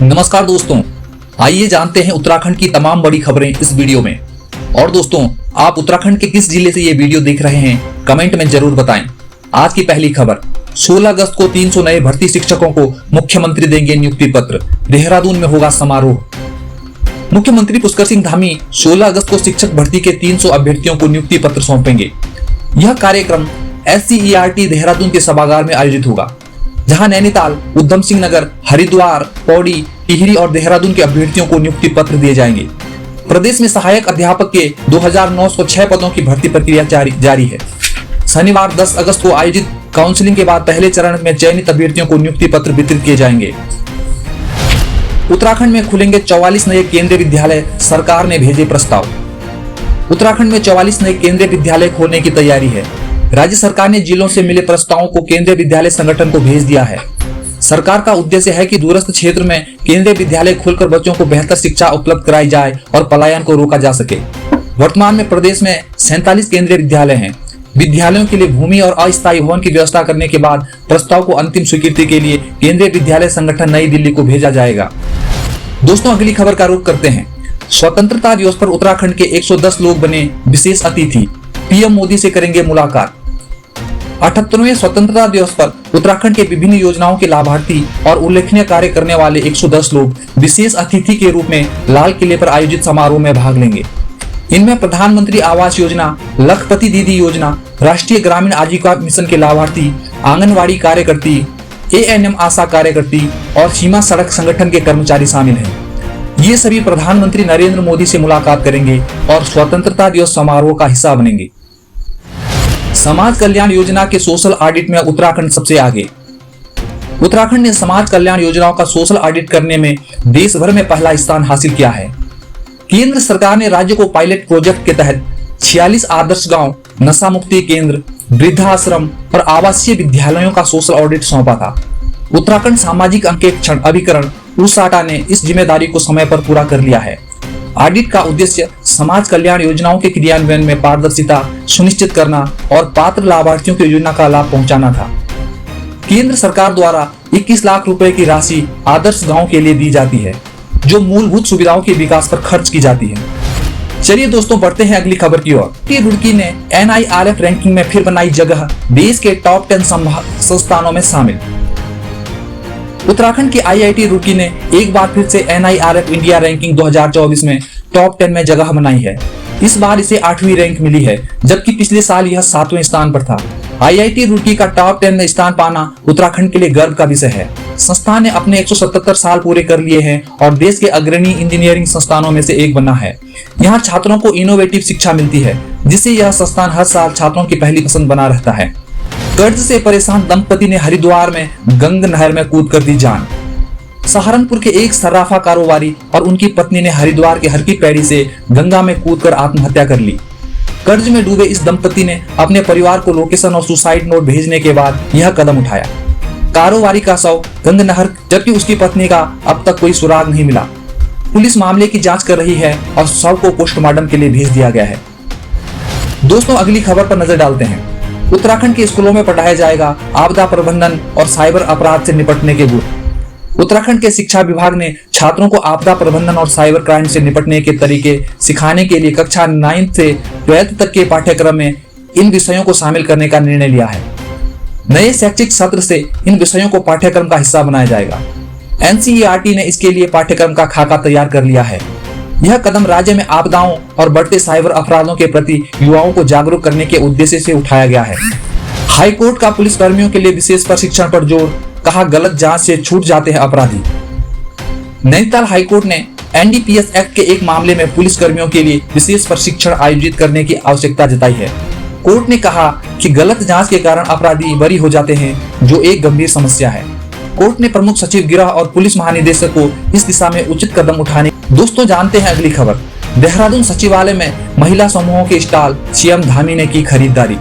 नमस्कार दोस्तों, आइए जानते हैं उत्तराखंड की तमाम बड़ी खबरें इस वीडियो में। और दोस्तों, आप उत्तराखंड के किस जिले से ये वीडियो देख रहे हैं कमेंट में जरूर बताएं। आज की पहली खबर, 16 अगस्त को 300 नए भर्ती शिक्षकों को मुख्यमंत्री देंगे नियुक्ति पत्र, देहरादून में होगा समारोह। मुख्यमंत्री पुष्कर सिंह धामी 16 अगस्त को शिक्षक भर्ती के 300 अभ्यर्थियों को नियुक्ति पत्र सौंपेंगे। यह कार्यक्रम SCERT देहरादून के सभागार में आयोजित होगा, जहां नैनीताल, उधम सिंह नगर, हरिद्वार, पौड़ी, टिहरी और देहरादून के अभ्यर्थियों को नियुक्ति पत्र दिए जाएंगे। प्रदेश में सहायक अध्यापक के 2906 पदों की भर्ती प्रक्रिया जारी है। शनिवार 10 अगस्त को आयोजित काउंसलिंग के बाद पहले चरण में चयनित अभ्यर्थियों को नियुक्ति पत्र वितरित किए जाएंगे। उत्तराखंड में खुलेंगे 44 नए केंद्रीय विद्यालय, सरकार ने भेजे प्रस्ताव। उत्तराखंड में 44 नए केंद्रीय विद्यालय खोलने की तैयारी है। राज्य सरकार ने जिलों से मिले प्रस्तावों को केंद्रीय विद्यालय संगठन को भेज दिया है। सरकार का उद्देश्य है कि दूरस्थ क्षेत्र में केंद्रीय विद्यालय खोलकर बच्चों को बेहतर शिक्षा उपलब्ध कराई जाए और पलायन को रोका जा सके। वर्तमान में प्रदेश में 47 केंद्रीय विद्यालय हैं। विद्यालयों के लिए भूमि और अस्थायी भवन की व्यवस्था करने के बाद प्रस्ताव को अंतिम स्वीकृति के लिए केंद्रीय विद्यालय संगठन नई दिल्ली को भेजा जाएगा। दोस्तों, अगली खबर का रुख करते हैं। स्वतंत्रता दिवस पर उत्तराखंड के 110 लोग बने विशेष अतिथि, पीएम मोदी से करेंगे मुलाकात। 78वें स्वतंत्रता दिवस पर उत्तराखंड के विभिन्न योजनाओं के लाभार्थी और उल्लेखनीय कार्य करने वाले 110 लोग विशेष अतिथि के रूप में लाल किले पर आयोजित समारोह में भाग लेंगे। इनमें प्रधानमंत्री आवास योजना, लखपति दीदी योजना, राष्ट्रीय ग्रामीण आजीविका मिशन के लाभार्थी, आंगनवाड़ी कार्यकर्ती, ANM आशा कार्यकर्ती और सीमा सड़क संगठन के कर्मचारी शामिल हैं। ये सभी प्रधानमंत्री नरेंद्र मोदी से मुलाकात करेंगे और स्वतंत्रता दिवस समारोह का हिस्सा बनेंगे। समाज कल्याण योजना के सोशल ऑडिट में उत्तराखंड सबसे आगे। उत्तराखंड ने समाज कल्याण योजनाओं का सोशल ऑडिट करने में देश भर में पहला स्थान हासिल किया है। केंद्र सरकार ने राज्य को पायलट प्रोजेक्ट के तहत 46 आदर्श गांव, नशा मुक्ति केंद्र, वृद्धाश्रम और आवासीय विद्यालयों का सोशल ऑडिट सौंपा था। उत्तराखंड सामाजिक अंकेक्षण अभिकरण USATA ने इस जिम्मेदारी को समय पर पूरा कर लिया है। ऑडिट का उद्देश्य समाज कल्याण योजनाओं के क्रियान्वयन में पारदर्शिता सुनिश्चित करना और पात्र लाभार्थियों को योजना का लाभ पहुंचाना था। केंद्र सरकार द्वारा 21 लाख रुपए की राशि आदर्श गांव के लिए दी जाती है, जो मूलभूत सुविधाओं के विकास पर खर्च की जाती है। चलिए दोस्तों, बढ़ते हैं अगली खबर की ओर। रुड़की ने NIRF रैंकिंग में फिर बनाई जगह, देश के टॉप 10 संस्थानों में शामिल। उत्तराखंड के IIT रुड़की ने एक बार फिर से NIRF इंडिया रैंकिंग 2024 में टॉप 10 में जगह बनाई है। इस बार इसे 8वीं रैंक मिली है, जबकि पिछले साल यह 7वें स्थान पर था। IIT रुड़की का टॉप 10 में स्थान पाना उत्तराखंड के लिए गर्व का विषय है। संस्थान ने अपने 177 साल पूरे कर लिए हैं और देश के अग्रणी इंजीनियरिंग संस्थानों में से एक बना है। यहाँ छात्रों को इनोवेटिव शिक्षा मिलती है, जिससे यह संस्थान हर साल छात्रों की पहली पसंद बना रहता है। कर्ज से परेशान दंपति ने हरिद्वार में गंग नहर में कूद कर दी जान। सहारनपुर के एक सर्राफा कारोबारी और उनकी पत्नी ने हरिद्वार के हरकी पैड़ी से गंगा में कूदकर आत्महत्या कर ली। कर्ज में डूबे इस दंपति ने अपने परिवार को लोकेशन और सुसाइड नोट भेजने के बाद यह कदम उठाया। कारोबारी का शव गंग नहर, जबकि उसकी पत्नी का अब तक कोई सुराग नहीं मिला। पुलिस मामले की जांच कर रही है और शव को पोस्टमार्टम के लिए भेज दिया गया है। दोस्तों, अगली खबर पर नजर डालते हैं। उत्तराखंड के स्कूलों में पढ़ाया जाएगा आपदा प्रबंधन और साइबर अपराध से निपटने के गुर। उत्तराखंड के शिक्षा विभाग ने छात्रों को आपदा प्रबंधन और साइबर क्राइम से निपटने के तरीके सिखाने के लिए कक्षा 9 से 12th तक के पाठ्यक्रम में इन विषयों को शामिल करने का निर्णय लिया है। नए शैक्षिक सत्र से इन विषयों को पाठ्यक्रम का हिस्सा बनाया जाएगा। NCERT ने इसके लिए पाठ्यक्रम का खाका तैयार कर लिया है। यह कदम राज्य में आपदाओं और बढ़ते साइबर अपराधों के प्रति युवाओं को जागरूक करने के उद्देश्य से उठाया गया है। हाईकोर्ट का पुलिस कर्मियों के लिए विशेष प्रशिक्षण पर जोर, कहा गलत जांच से छूट जाते हैं अपराधी। नैनीताल हाईकोर्ट ने NDPS एक्ट के एक मामले में पुलिस कर्मियों के लिए विशेष प्रशिक्षण आयोजित करने की आवश्यकता जताई है। कोर्ट ने कहा कि गलत जांच के कारण अपराधी बरी हो जाते हैं, जो एक गंभीर समस्या है। कोर्ट ने प्रमुख सचिव गृह और पुलिस महानिदेशक को इस दिशा में उचित कदम उठाने। दोस्तों, जानते हैं अगली खबर। देहरादून सचिवालय में महिला समूहों के स्टॉल, CM धामी ने की खरीदारी।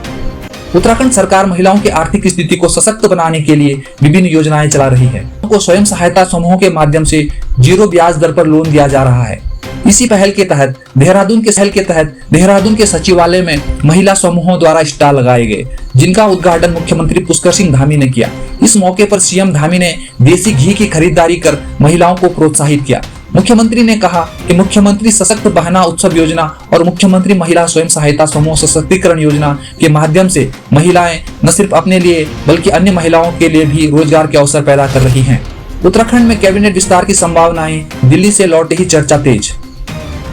उत्तराखंड सरकार महिलाओं की आर्थिक स्थिति को सशक्त बनाने के लिए विभिन्न योजनाएं चला रही है। उनको स्वयं सहायता समूहों के माध्यम से 0 ब्याज दर पर लोन दिया जा रहा है। इसी पहल के तहत देहरादून के सचिवालय में महिला समूहों द्वारा स्टॉल लगाए गए, जिनका उद्घाटन मुख्यमंत्री पुष्कर सिंह धामी ने किया। इस मौके पर सीएम धामी ने देसी घी की खरीदारी कर महिलाओं को प्रोत्साहित किया। मुख्यमंत्री ने कहा कि मुख्यमंत्री सशक्त बहना उत्सव योजना और मुख्यमंत्री महिला स्वयं सहायता समूह सशक्तिकरण योजना के माध्यम से महिलाएं न सिर्फ अपने लिए बल्कि अन्य महिलाओं के लिए भी रोजगार के अवसर पैदा कर रही हैं। उत्तराखंड में कैबिनेट विस्तार की संभावनाएं, दिल्ली से लौटे ही चर्चा तेज।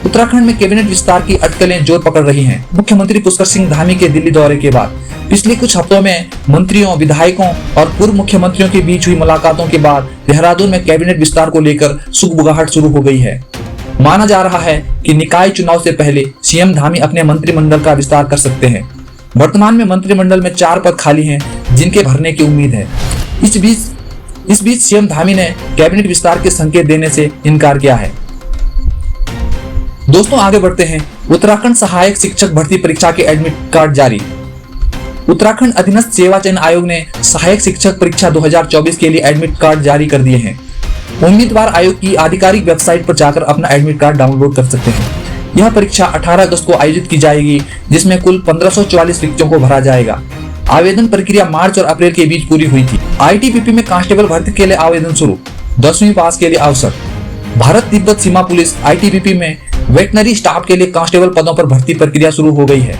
उत्तराखंड में कैबिनेट विस्तार की अटकलें जोर पकड़ रही हैं। मुख्यमंत्री पुष्कर सिंह धामी के दिल्ली दौरे के बाद पिछले कुछ हफ्तों में मंत्रियों, विधायकों और पूर्व मुख्यमंत्रियों के बीच हुई मुलाकातों के बाद देहरादून में कैबिनेट विस्तार को लेकर सुगबुगाहट शुरू हो गई है। माना जा रहा है कि निकाय चुनाव से पहले सीएम धामी अपने मंत्रिमंडल का विस्तार कर सकते हैं। वर्तमान में मंत्रिमंडल में 4 पद खाली हैं, जिनके भरने की उम्मीद है। इस बीच सीएम धामी ने कैबिनेट विस्तार के संकेत देने से इनकार किया है। दोस्तों आगे बढ़ते हैं। उत्तराखंड सहायक शिक्षक भर्ती परीक्षा के एडमिट कार्ड जारी। उत्तराखंड अधीनस्थ सेवा चयन आयोग ने सहायक शिक्षक परीक्षा 2024 के लिए एडमिट कार्ड जारी कर दिए हैं। उम्मीदवार आयोग की आधिकारिक वेबसाइट पर जाकर अपना एडमिट कार्ड डाउनलोड कर सकते हैं। यह परीक्षा 18 अगस्त को आयोजित की जाएगी, जिसमें कुल 1544 रिक्तियों को भरा जाएगा। आवेदन प्रक्रिया मार्च और अप्रैल के बीच पूरी हुई थी। आईटीबीपी में कांस्टेबल भर्ती के लिए आवेदन शुरू। 10वीं पास के लिए अवसर। भारत तिब्बत सीमा पुलिस आईटीबीपी में वेटनरी स्टाफ के लिए कांस्टेबल पदों पर भर्ती प्रक्रिया शुरू हो गई है।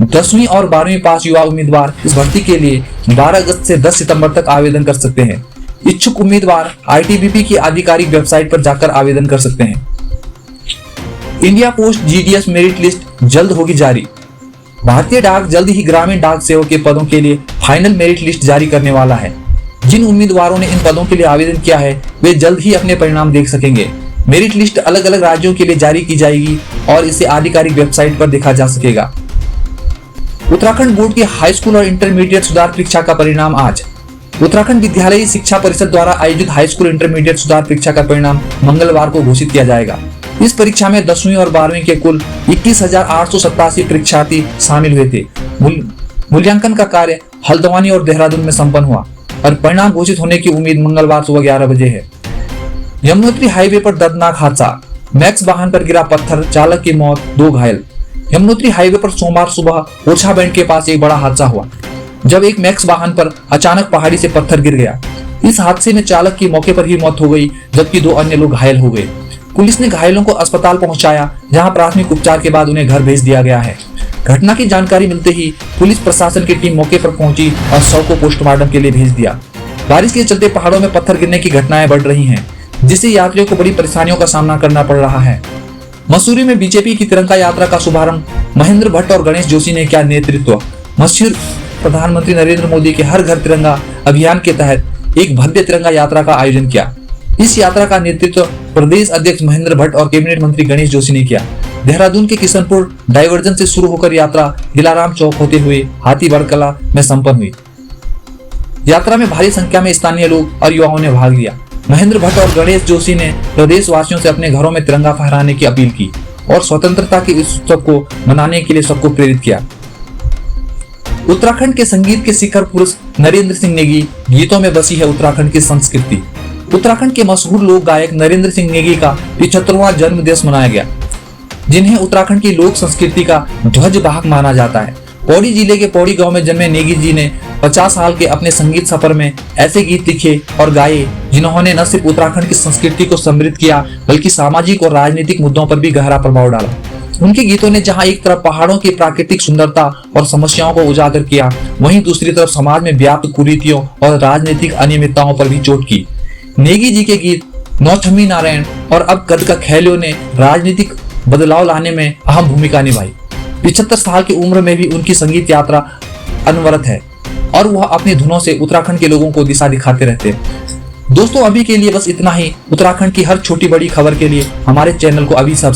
10वीं और 12वीं पास युवा उम्मीदवार इस भर्ती के लिए 12 अगस्त से 10 सितंबर तक आवेदन कर सकते हैं। इच्छुक उम्मीदवार आईटीबीपी की आधिकारिक वेबसाइट पर जाकर आवेदन कर सकते हैं। India post GDS merit list जल्द होगी जारी। भारतीय डाक जल्द ही ग्रामीण डाक सेवक के पदों के लिए फाइनल मेरिट लिस्ट जारी करने वाला है। जिन उम्मीदवारों ने इन पदों के लिए आवेदन किया है वे जल्द ही अपने परिणाम देख सकेंगे। मेरिट लिस्ट अलग अलग राज्यों के लिए जारी की जाएगी और इसे आधिकारिक वेबसाइट पर देखा जा सकेगा। उत्तराखंड बोर्ड की हाई स्कूल और इंटरमीडिएट सुधार परीक्षा का परिणाम आज। उत्तराखंड विद्यालयी शिक्षा परिषद द्वारा आयोजित हाई स्कूल इंटरमीडिएट सुधार परीक्षा का परिणाम मंगलवार को घोषित किया जाएगा। इस परीक्षा में 10वीं और 12वीं के कुल 21,887 परीक्षार्थी शामिल हुए थे। मूल्यांकन का कार्य हल्द्वानी और देहरादून में संपन्न हुआ और परिणाम घोषित होने की उम्मीद मंगलवार सुबह 11 बजे है। यमुनोत्री हाईवे पर दर्दनाक हादसा। मैक्स वाहन पर गिरा पत्थर, चालक की मौत, 2 घायल। यमुनोत्री हाईवे पर सोमवार सुबह ओछा बैंड के पास एक बड़ा हादसा हुआ, जब एक मैक्स वाहन पर अचानक पहाड़ी से पत्थर गिर गया। इस हादसे में चालक की मौके पर ही मौत हो गई, जबकि 2 अन्य लोग घायल हो गए। पुलिस ने घायलों को अस्पताल पहुंचाया, जहां प्राथमिक उपचार के बाद उन्हें घर भेज दिया गया है। घटना की जानकारी मिलते ही पुलिस प्रशासन की टीम मौके पर पहुंची और शव को पोस्टमार्टम के लिए भेज दिया। बारिश के चलते पहाड़ों में पत्थर गिरने की घटनाएं बढ़ रही हैं, जिससे यात्रियों को बड़ी परेशानियों का सामना करना पड़ रहा है। मसूरी में बीजेपी की तिरंगा यात्रा का शुभारंभ महेंद्र भट्ट और गणेश जोशी ने किया नेतृत्व। मशहूर प्रधानमंत्री नरेंद्र मोदी के हर घर तिरंगा अभियान के तहत एक भव्य तिरंगा यात्रा का आयोजन किया। इस यात्रा का नेतृत्व प्रदेश अध्यक्ष महेंद्र भट्ट और कैबिनेट मंत्री गणेश जोशी ने किया। देहरादून के किशनपुर डाइवर्जन से शुरू होकर यात्रा दिलाराम चौक होते हुए हाथीबड़ कला में संपन्न हुई। यात्रा में भारी संख्या में स्थानीय लोग और युवाओं ने भाग लिया। महेंद्र भट्ट और गणेश जोशी ने प्रदेश वासियों से अपने घरों में तिरंगा फहराने की अपील की और स्वतंत्रता के इस उत्सव को मनाने के लिए सबको प्रेरित किया। उत्तराखंड के संगीत के शिखर पुरुष नरेंद्र सिंह नेगी गीतों में बसी है उत्तराखंड की संस्कृति। उत्तराखंड के मशहूर लोक गायक नरेंद्र सिंह नेगी का 75वां जन्म दिवस मनाया गया, जिन्हें उत्तराखंड की लोक संस्कृति का ध्वजवाहक माना जाता है। पौड़ी जिले के पौड़ी गांव में जन्मे नेगी जी ने 50 साल के अपने संगीत सफर में ऐसे गीत लिखे और गाए जिन्होंने न सिर्फ उत्तराखंड की संस्कृति को समृद्ध किया बल्कि सामाजिक और राजनीतिक मुद्दों पर भी गहरा प्रभाव डाला। उनके गीतों ने जहां एक तरफ पहाड़ों की प्राकृतिक सुंदरता और समस्याओं को उजागर किया, वहीं दूसरी तरफ समाज में व्याप्त कुरीतियों और राजनीतिक अनियमितताओं पर भी चोट की। नेगी जी के गीत नौछम्मी नारायण और अब कद का खैलियों ने राजनीतिक बदलाव लाने में अहम भूमिका निभाई। 75 साल की उम्र में भी उनकी संगीत यात्रा अनवरत है और वह अपनी धुनों से उत्तराखंड के लोगों को दिशा दिखाते रहते हैं। दोस्तों अभी के लिए बस इतना ही। उत्तराखंड की हर छोटी बड़ी खबर के लिए हमारे चैनल को अभी सब्सक्राइब